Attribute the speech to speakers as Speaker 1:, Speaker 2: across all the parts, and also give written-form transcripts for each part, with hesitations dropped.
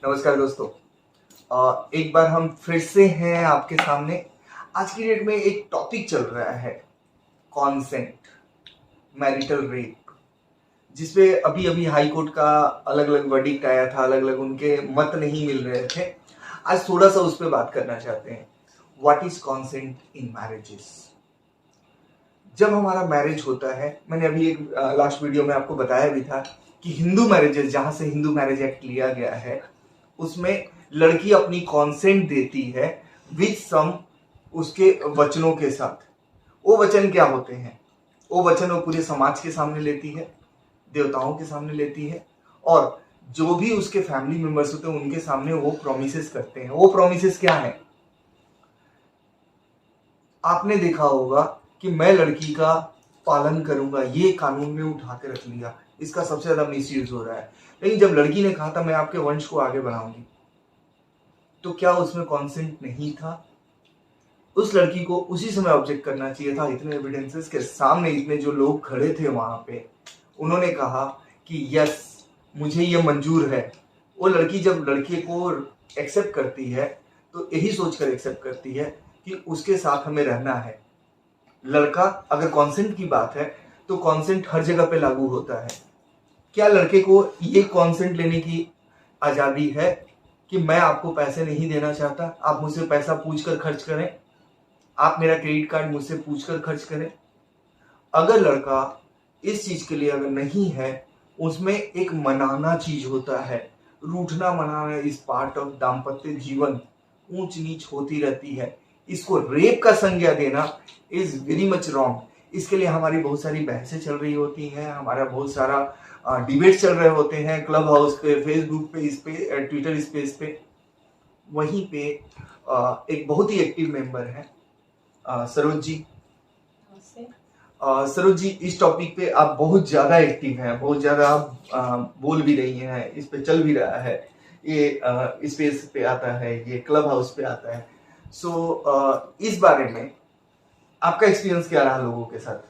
Speaker 1: नमस्कार दोस्तों। एक बार हम फिर से हैं आपके सामने। आज की डेट में एक टॉपिक चल रहा है, कॉन्सेंट, मैरिटल रेप, जिसपे अभी अभी हाई कोर्ट का अलग अलग वर्डिक्ट आया था, अलग अलग उनके मत नहीं मिल रहे थे। आज थोड़ा सा उस पर बात करना चाहते हैं। What is consent in marriages? जब हमारा मैरिज होता है, मैंने अभी एक लास्ट वीडियो में आपको बताया भी था कि हिंदू मैरिजेस, जहां से हिंदू मैरिज एक्ट लिया गया है, उसमें लड़की अपनी कॉन्सेंट देती है विद सम उसके वचनों के साथ। वो वचन क्या होते हैं? वो वचन वो पूरे समाज के सामने लेती है, देवताओं के सामने लेती है, और जो भी उसके फैमिली मेंबर्स होते हैं उनके सामने वो प्रोमिसेस करते हैं। वो प्रोमिसेस क्या है? आपने देखा होगा कि मैं लड़की का पालन करूंगा, ये कानून में उठा के रख लिया, इसका सबसे ज्यादा मिसयूज हो रहा है। लेकिन जब लड़की ने कहा था मैं आपके वंश को आगे बढ़ाऊंगी, तो क्या उसमें कॉन्सेंट नहीं था? उस लड़की को उसी समय ऑब्जेक्ट करना चाहिए था। इतने एविडेंसेस के सामने, इतने जो लोग खड़े थे वहां पे, उन्होंने कहा कि यस, मुझे ये मंजूर है। वो लड़की जब लड़के को एक्सेप्ट करती है तो यही सोचकर एक्सेप्ट करती है कि उसके साथ हमें रहना है। लड़का, अगर कॉन्सेंट की बात है तो कॉन्सेंट हर जगह पे लागू होता है। क्या लड़के को ये कॉन्सेंट लेने की आजादी है कि मैं आपको पैसे नहीं देना चाहता, आप मुझसे पैसा पूछ कर खर्च करें, आप मेरा क्रेडिट कार्ड मुझसे पूछ कर खर्च करें? अगर लड़का इस चीज के लिए अगर नहीं है, उसमें एक मनाना चीज होता है। रूठना मनाना इज पार्ट ऑफ दाम्पत्य जीवन। ऊंच नीच होती रहती है। इसको रेप का संज्ञा देना इज वेरी मच रॉन्ग। इसके लिए हमारी बहुत सारी बहसें चल रही होती हैं, हमारा बहुत सारा डिबेट चल रहे होते हैं, क्लब हाउस पे, फेसबुक पे, इस पे, ट्विटर स्पेस पे। वहीं पे एक बहुत ही एक्टिव मेंबर है सरोज जी। सरोज जी, इस टॉपिक पे आप बहुत ज्यादा एक्टिव हैं, बहुत ज्यादा आप बोल भी रही हैं, इस पे चल भी रहा है, ये स्पेस पे आता है, ये क्लब हाउस पे आता है। सो इस बारे में आपका एक्सपीरियंस क्या रहा लोगों के साथ?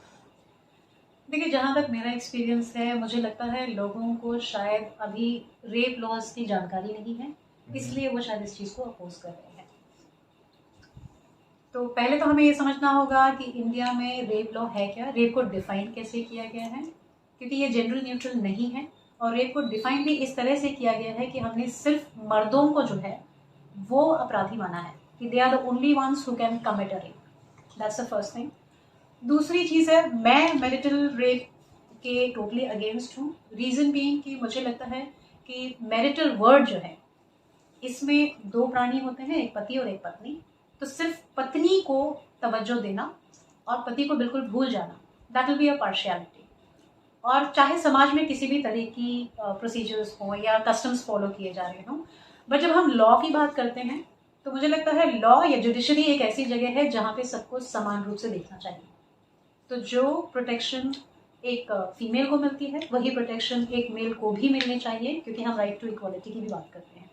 Speaker 2: देखिए, जहाँ तक मेरा एक्सपीरियंस है, मुझे लगता है लोगों को शायद अभी रेप लॉज की जानकारी नहीं है, इसलिए वो शायद इस चीज़ को अपोज कर रहे हैं। तो पहले तो हमें ये समझना होगा कि इंडिया में रेप लॉ है क्या, रेप को डिफाइन कैसे किया गया है, क्योंकि ये जेंडर न्यूट्रल नहीं है। और रेप को डिफाइन भी इस तरह से किया गया है कि हमने सिर्फ मर्दों को जो है वो अपराधी माना है, कि they are the only ones who can commit a rape. That's the first thing. दूसरी चीज़ है, मैं मैरिटल रेप के टोटली अगेंस्ट हूँ। रीज़न बीइंग कि मुझे लगता है कि मैरिटल वर्ड जो है, इसमें दो प्राणी होते हैं, एक पति और एक पत्नी। तो सिर्फ पत्नी को तवज्जो देना और पति को बिल्कुल भूल जाना, that will be a partiality. और चाहे समाज में किसी भी तरह की प्रोसीजर्स हों या कस्टम्स फॉलो किए जा रहे हों, बट जब हम लॉ की बात करते हैं तो मुझे लगता है लॉ या जुडिशरी एक ऐसी जगह है जहाँ पे सबको समान रूप से देखना चाहिए। तो जो प्रोटेक्शन एक फीमेल को मिलती है, वही प्रोटेक्शन एक मेल को भी मिलनी चाहिए, क्योंकि हम राइट टू इक्वालिटी की भी बात करते हैं।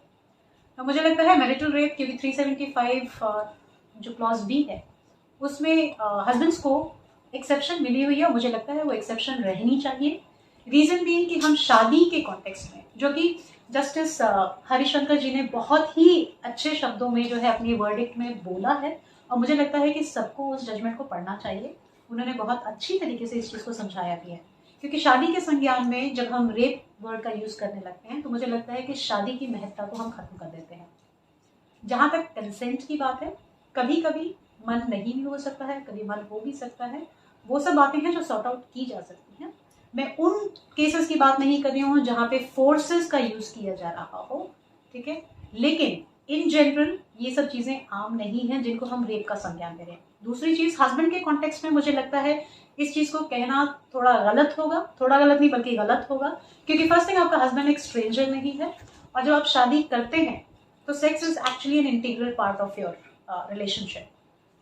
Speaker 2: तो मुझे लगता है मैरिटल रेप, क्योंकि 375 जो क्लॉज बी है, उसमें हस्बैंड्स को एक्सेप्शन मिली हुई है, और मुझे लगता है वो एक्सेप्शन रहनी चाहिए। रीज़न भी कि हम शादी के कॉन्टेक्स्ट में, जो कि जस्टिस हरिशंकर जी ने बहुत ही अच्छे शब्दों में जो है अपनी वर्डिक्ट में बोला है, और मुझे लगता है कि सबको उस जजमेंट को पढ़ना चाहिए। उन्होंने बहुत अच्छी तरीके से इस चीज़ को समझाया भी है, क्योंकि शादी के संज्ञान में जब हम रेप वर्ड का यूज़ करने लगते हैं तो मुझे लगता है कि शादी की महत्ता को हम खत्म कर देते हैं। जहाँ तक कंसेंट की बात है, कभी कभी मन नहीं भी हो सकता है, कभी मन हो भी सकता है। वो सब बातें हैं जो सॉर्ट आउट की जा सकती हैं। मैं उन केसेस की बात नहीं कर रही हूँ जहाँ पे फोर्सेस का यूज़ किया जा रहा हो, ठीक है, लेकिन इन जनरल ये सब चीज़ें आम नहीं हैं जिनको हम रेप का संज्ञान दे रहे हैं। दूसरी चीज़, हस्बैंड के कॉन्टेक्स्ट में मुझे लगता है इस चीज़ को कहना थोड़ा गलत होगा, थोड़ा गलत नहीं बल्कि गलत होगा, क्योंकि फर्स्ट थिंग, आपका हस्बैंड एक स्ट्रेंजर नहीं है, और जब आप शादी करते हैं तो sex is actually an integral part of your relationship.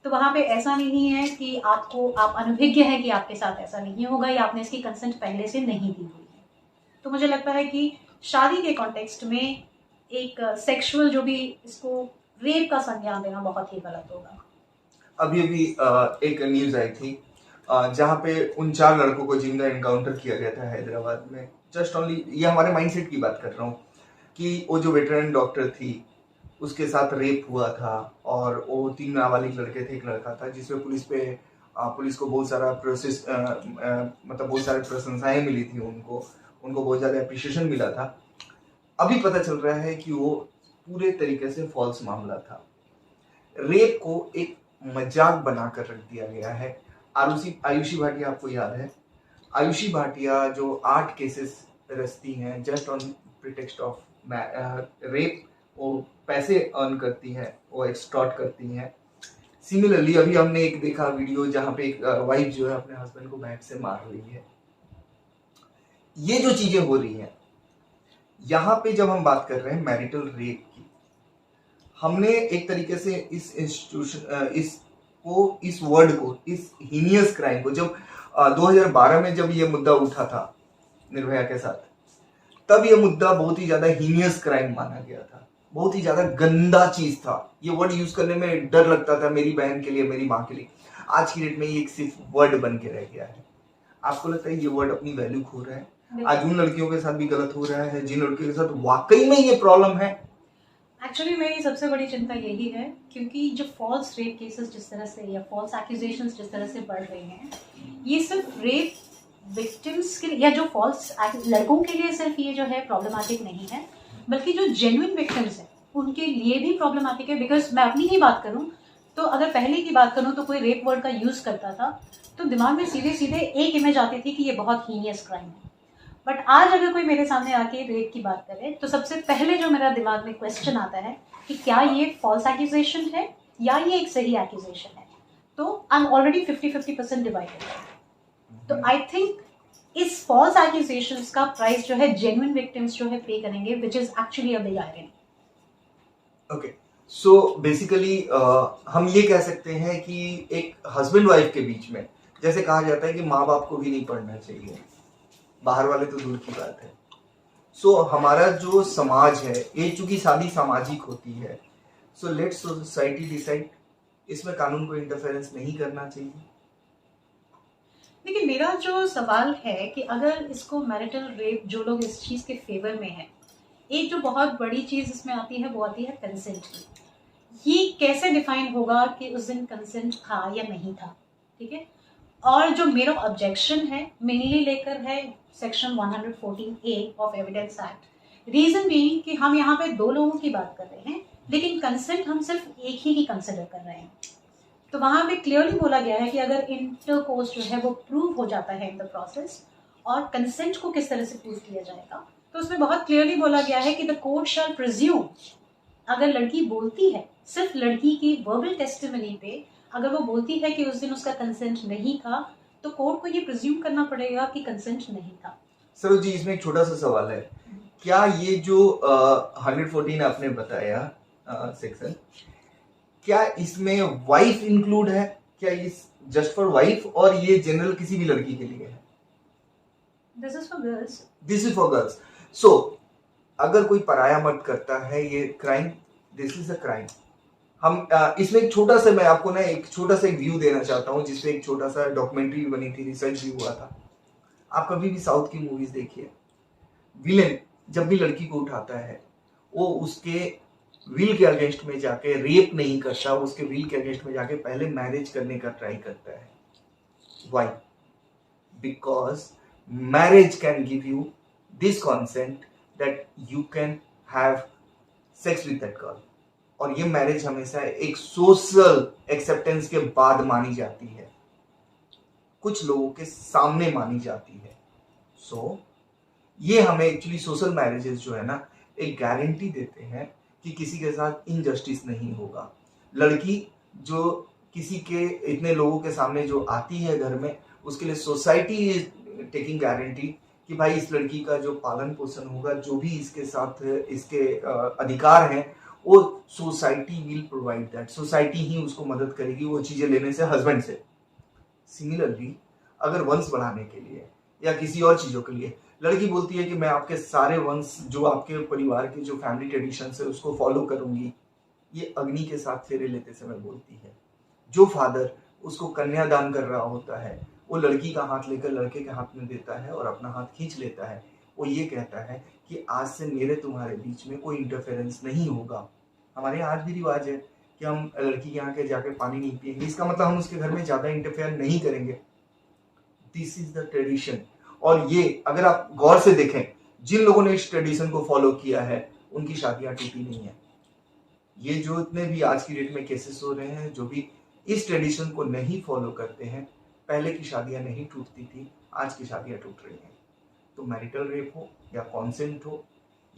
Speaker 2: तो वहाँ पे ऐसा नहीं है कि आप अनभिज्ञ हैं कि आपके साथ ऐसा नहीं होगा, या आपने इसकी कंसेंट पहले से नहीं दी हुई है। तो मुझे लगता है कि शादी के कॉन्टेक्स्ट में एक सेक्सुअल जो भी इसको रेप का संज्ञान देना बहुत ही गलत होगा।
Speaker 1: अभी अभी एक न्यूज आई थी जहाँ पे उन 4 लड़कों को जिनका एनकाउंटर किया गया था हैदराबाद में। जस्ट ओनली, ये हमारे माइंडसेट की बात कर रहा हूँ। कि वो जो वेटरन डॉक्टर थी उसके साथ रेप हुआ था, और वो 3 नाबालिग लड़के थे, एक लड़का था, जिसमें पुलिस को बहुत सारा मतलब बहुत सारी प्रशंसाएं मिली थी, उनको बहुत ज़्यादा अप्रिशिएशन मिला था। अभी पता चल रहा है कि वो पूरे तरीके से फॉल्स मामला था। रेप को एक मजाक बनाकर रख दिया गया है। आयुषी भाटिया आपको याद है? आयुषी भाटिया जो 8 केसेस रचती हैं just on pretext of rape, वो पैसे अर्न करती हैं, वो एक्सटॉर्ट करती हैं। सिमिलरली अभी हमने एक देखा वीडियो जहां पे एक वाइफ जो है अपने हस्बैंड को बैट से मार रही है। ये जो चीजें हो रही हैं, यहाँ पे जब हम बात कर रहे हैं मैरिटल रेप की, हमने एक तरीके से इस इंस्टीट्यूशन इस वर्ड को, इस हीनियस क्राइम को, जब 2012 में जब ये मुद्दा उठा था निर्भया के साथ, तब ये मुद्दा बहुत ही ज्यादा हीनियस क्राइम माना गया था, बहुत ही ज्यादा गंदा चीज था। ये वर्ड यूज करने में डर लगता था, मेरी बहन के लिए, मेरी माँ के लिए। आज की डेट में ये एक सिर्फ वर्ड बन के रह गया है। आपको लगता है ये वर्ड अपनी वैल्यू खो रहा है? आज उन लड़कियों के साथ भी गलत हो रहा है जिन लड़कियों के साथ वाकई में ये प्रॉब्लम है।
Speaker 2: एक्चुअली मेरी सबसे बड़ी चिंता यही है, क्योंकि जो फॉल्स रेप केसेस जिस तरह से या फॉल्स एक्यूजेशंस जिस तरह से बढ़ रहे हैं, ये सिर्फ रेप विक्टिम्स के लिए या जो फॉल्स लड़कों के लिए सिर्फ ये जो है प्रॉब्लमेटिक नहीं है, बल्कि जो जेन्युइन विक्टिम्स हैं उनके लिए भी प्रॉब्लमेटिक है। बिकॉज मैं अपनी ही बात करूं तो अगर पहले की बात करूं तो कोई रेप वर्ड का यूज़ करता था तो दिमाग में सीधे सीधे एक इमेज आती थी कि ये बहुत हीनियस क्राइम है। बट आज अगर कोई मेरे सामने आके रेप की बात करे तो सबसे पहले जो मेरा दिमाग में क्वेश्चन आता है कि क्या ये फॉल्स एक्यूजेशन है या ये एक सही एक्यूजेशन है। तो आई एम ऑलरेडी 50-50% डिवाइडेड है। तो आई थिंक इस फॉल्स एक्यूजेशंस का प्राइस जो है जेन्युइन विक्टिम्स जो है पे करेंगे, which is actually a big irony.
Speaker 1: Okay, so basically हम ये कह सकते हैं कि एक हस्बैंड वाइफ के बीच में, जैसे कहा जाता है कि माँ बाप को भी नहीं पढ़ना चाहिए, बाहर वाले तो दूर की बात है। सो हमारा जो समाज है, ये चूंकि शादी सामाजिक होती है, सो लेट सोसाइटी डिसाइड, इसमें कानून को इंटरफेरेंस नहीं करना चाहिए।
Speaker 2: देखिए, मेरा जो सवाल है कि अगर इसको मैरिटल रेप, जो लोग इस चीज़ के फेवर में हैं, एक जो बहुत बड़ी चीज़ इसमें आती है वो आती है कंसेंट की। ये कैसे डिफाइन होगा कि उस दिन कंसेंट था या नहीं था, ठीक है। और जो मेरा ऑब्जेक्शन है मेनली लेकर है section 114A of evidence act. Reason being कि हम यहाँ पे 2 लोगों की बात कर रहे हैं, लेकिन कंसेंट हम सिर्फ एक ही की कंसिडर कर रहे हैं। तो वहाँ पे क्लियरली बोला गया है कि अगर इंटरकोर्स जो है वो प्रूव हो जाता है इन द प्रोसेस, और कंसेंट को किस तरह से प्रूव किया जाएगा, तो उसमें बहुत क्लियरली बोला गया है कि द कोर्ट शैल प्रिज्यूम, अगर लड़की बोलती है, सिर्फ लड़की की वर्बल टेस्टिमनी पे अगर वो बोलती है कि उस दिन उसका कंसेंट नहीं था, तो कोर्ट को ये प्रिज्यूम करना पड़ेगा कि कंसेंट नहीं था।
Speaker 1: सरोज जी, इसमें एक छोटा सा सवाल है, क्या ये जो 114 आपने बताया सेक्शन, क्या इसमें वाइफ इंक्लूड है? क्या इस जस्ट फॉर वाइफ, और ये जनरल किसी भी लड़की के लिए है?
Speaker 2: This is for girls.
Speaker 1: This is for girls. So अगर कोई पराया मर्द करता है ये crime, this is a crime. हम इसमें एक छोटा सा, मैं आपको ना एक छोटा सा एक व्यू देना चाहता हूँ, जिसमें एक छोटा सा डॉक्यूमेंट्री भी बनी थी, रिसर्च भी हुआ था। आप कभी भी साउथ की मूवीज देखिए, विलेन जब भी लड़की को उठाता है, वो उसके विल के अगेंस्ट में जाके रेप नहीं करता, उसके विल के अगेंस्ट में जाके पहले मैरिज करने का ट्राई करता है। Why? Because marriage can give you this consent that you can have sex with that girl, और ये मैरिज हमेशा एक सोशल एक्सेप्टेंस के बाद मानी जाती है, कुछ लोगों के सामने मानी जाती है। सो ये हमें एक्चुअली सोशल मैरिजेस जो है ना, एक गारंटी देते हैं कि किसी के साथ इनजस्टिस नहीं होगा। लड़की जो किसी के इतने लोगों के सामने जो आती है घर में, उसके लिए सोसाइटी इज टेकिंग गारंटी कि भाई इस लड़की का जो पालन पोषण होगा, जो भी इसके साथ इसके अधिकार हैं, वो society will provide that. Society ही उसको मदद करेगी वो चीजें लेने से हस्बैंड से। सिमिलरली अगर वंश बढ़ाने के लिए या किसी और चीजों के लिए लड़की बोलती है कि मैं आपके सारे वंश, जो आपके परिवार के जो फैमिली ट्रेडिशंस है, उसको फॉलो करूंगी, ये अग्नि के साथ फेरे लेते समय बोलती है। जो फादर उसको कन्यादान कर रहा होता है, वो लड़की का हाथ लेकर लड़के के हाथ में देता है और अपना हाथ खींच लेता है। वो ये कहता है कि आज से मेरे तुम्हारे बीच में कोई इंटरफेरेंस नहीं होगा। हमारे यहाँ आज भी रिवाज है कि हम लड़की के यहाँ के जाके पानी नहीं पिएंगे, इसका मतलब हम उसके घर में ज़्यादा इंटरफेयर नहीं करेंगे। This is the tradition. और ये अगर आप गौर से देखें, जिन लोगों ने इस ट्रेडिशन को फॉलो किया है उनकी शादियां टूटी नहीं है। ये जो इतने भी आज की डेट में केसेस हो रहे हैं, जो भी इस ट्रेडिशन को नहीं फॉलो करते हैं, पहले की शादियां नहीं टूटती थी, आज की शादियां टूट रही हैं। तो मैरिटल रेप हो या कॉन्सेंट हो,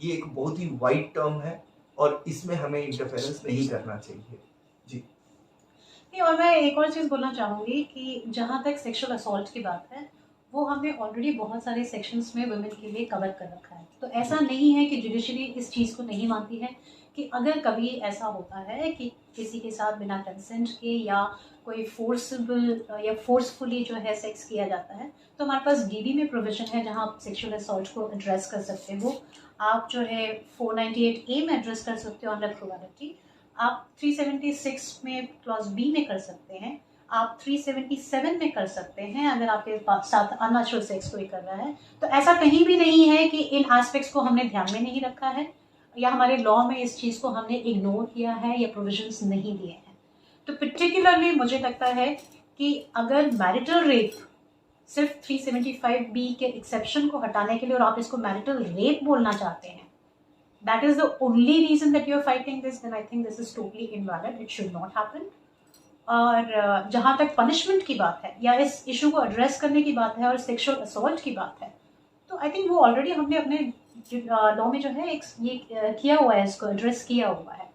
Speaker 1: ये एक बहुत ही वाइड टर्म है और इसमें हमें इंटरफेरेंस नहीं करना चाहिए। जी
Speaker 2: नहीं, और मैं एक और चीज़ बोलना चाहूँगी कि जहाँ तक सेक्सुअल असॉल्ट की बात है, वो हमने ऑलरेडी बहुत सारे सेक्शंस में वुमेन के लिए कवर कर रखा है। तो ऐसा नहीं है कि जुडिशरी इस चीज़ को नहीं मानती है कि अगर कभी ऐसा होता है कि किसी के साथ बिना कंसेंट के या कोई फोर्सफुल या फोर्सफुली जो है सेक्स किया जाता है, तो हमारे पास डीडी में प्रोविजन है जहाँ आप सेक्सुअल असॉल्ट को एड्रेस कर सकते हो। आप जो है 498A में एड्रेस कर सकते हो अंडर प्रोबेबिलिटी। आप 376 में क्लॉज बी में कर सकते हैं। आप 377 में कर सकते हैं अगर आपके साथ अननेचुरल सेक्स कोई कर रहा है। तो ऐसा कहीं भी नहीं है कि इन एस्पेक्ट्स को हमने ध्यान में नहीं रखा है या हमारे लॉ में इस चीज़ को हमने इग्नोर किया है या प्रोविजंस नहीं दिए हैं। तो पर्टिकुलरली मुझे लगता है कि अगर मैरिटल रेप सिर्फ 375B के एक्सेप्शन को हटाने के लिए और आप इसको मैरिटल रेप बोलना चाहते हैं, that is the only reason that you are fighting this, then I think this is totally invalid. It should not happen. और जहाँ तक पनिशमेंट की बात है या इस इशू को एड्रेस करने की बात है और सेक्सुअल असॉल्ट की बात है, तो आई थिंक वो ऑलरेडी हमने अपने लॉ में जो है एक ये किया हुआ है, इसको एड्रेस किया हुआ है।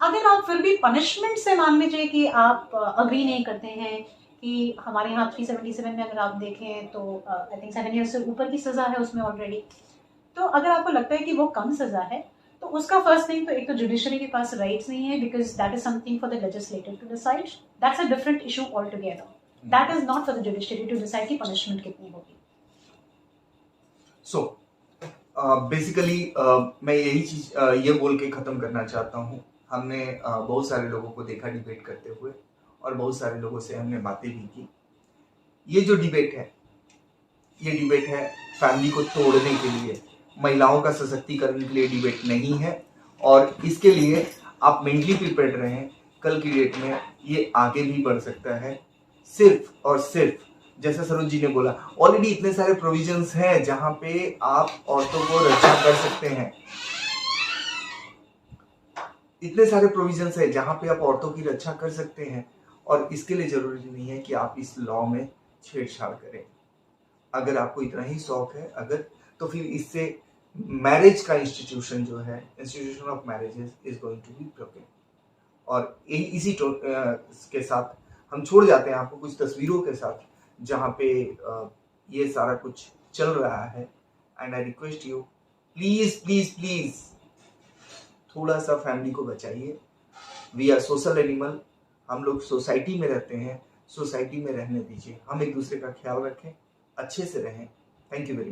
Speaker 2: अगर आप फिर भी पनिशमेंट से मान लीजिए कि आप अग्री नहीं करते हैं कि हमारे यहाँ 377 में अगर आप देखें तो आई थिंक 7 ईयर्स से ऊपर की सज़ा है उसमें ऑलरेडी। तो अगर आपको लगता है कि वो कम सज़ा है, तो उसका फर्स्ट थिंग तो एक तो जुडिशरी के पास राइट्स नहीं है, because that is something for the legislator to decide. That's a different issue all together. That is not for the judiciary to decide कि पनिशमेंट कितनी होगी।
Speaker 1: सो बेसिकली मैं यही चीज ये बोल के खत्म करना चाहता हूँ। हमने बहुत सारे लोगों को देखा डिबेट करते हुए और बहुत सारे लोगों से हमने बातें भी की। ये जो डिबेट है, ये डिबेट है फैमिली को तोड़ने के लिए, महिलाओं का सशक्तिकरण के लिए डिबेट नहीं है। और इसके लिए आप मेंटली प्रिपेयर्ड रहें, कल की डेट में ये आगे भी बढ़ सकता है। सिर्फ और सिर्फ जैसा सरोज जी ने बोला, ऑलरेडी इतने सारे प्रोविजंस हैं जहां पे आप औरतों को रक्षा कर सकते हैं। इतने सारे प्रोविजंस हैं जहां पे आप औरतों की रक्षा कर सकते हैं और इसके लिए जरूरी नहीं है कि आप इस लॉ में छेड़छाड़ करें। अगर आपको इतना ही शौक है तो फिर इससे मैरिज का इंस्टीट्यूशन जो है, institution of marriages is going to be broken. और इसी के साथ हम छोड़ जाते हैं आपको कुछ तस्वीरों के साथ जहाँ पे ये सारा कुछ चल रहा है। And I request you, please please please थोड़ा सा फैमिली को बचाइए। वी आर सोशल एनिमल, हम लोग सोसाइटी में रहते हैं, सोसाइटी में रहने दीजिए। हम एक दूसरे का ख्याल रखें, अच्छे से रहें। Thank you very much.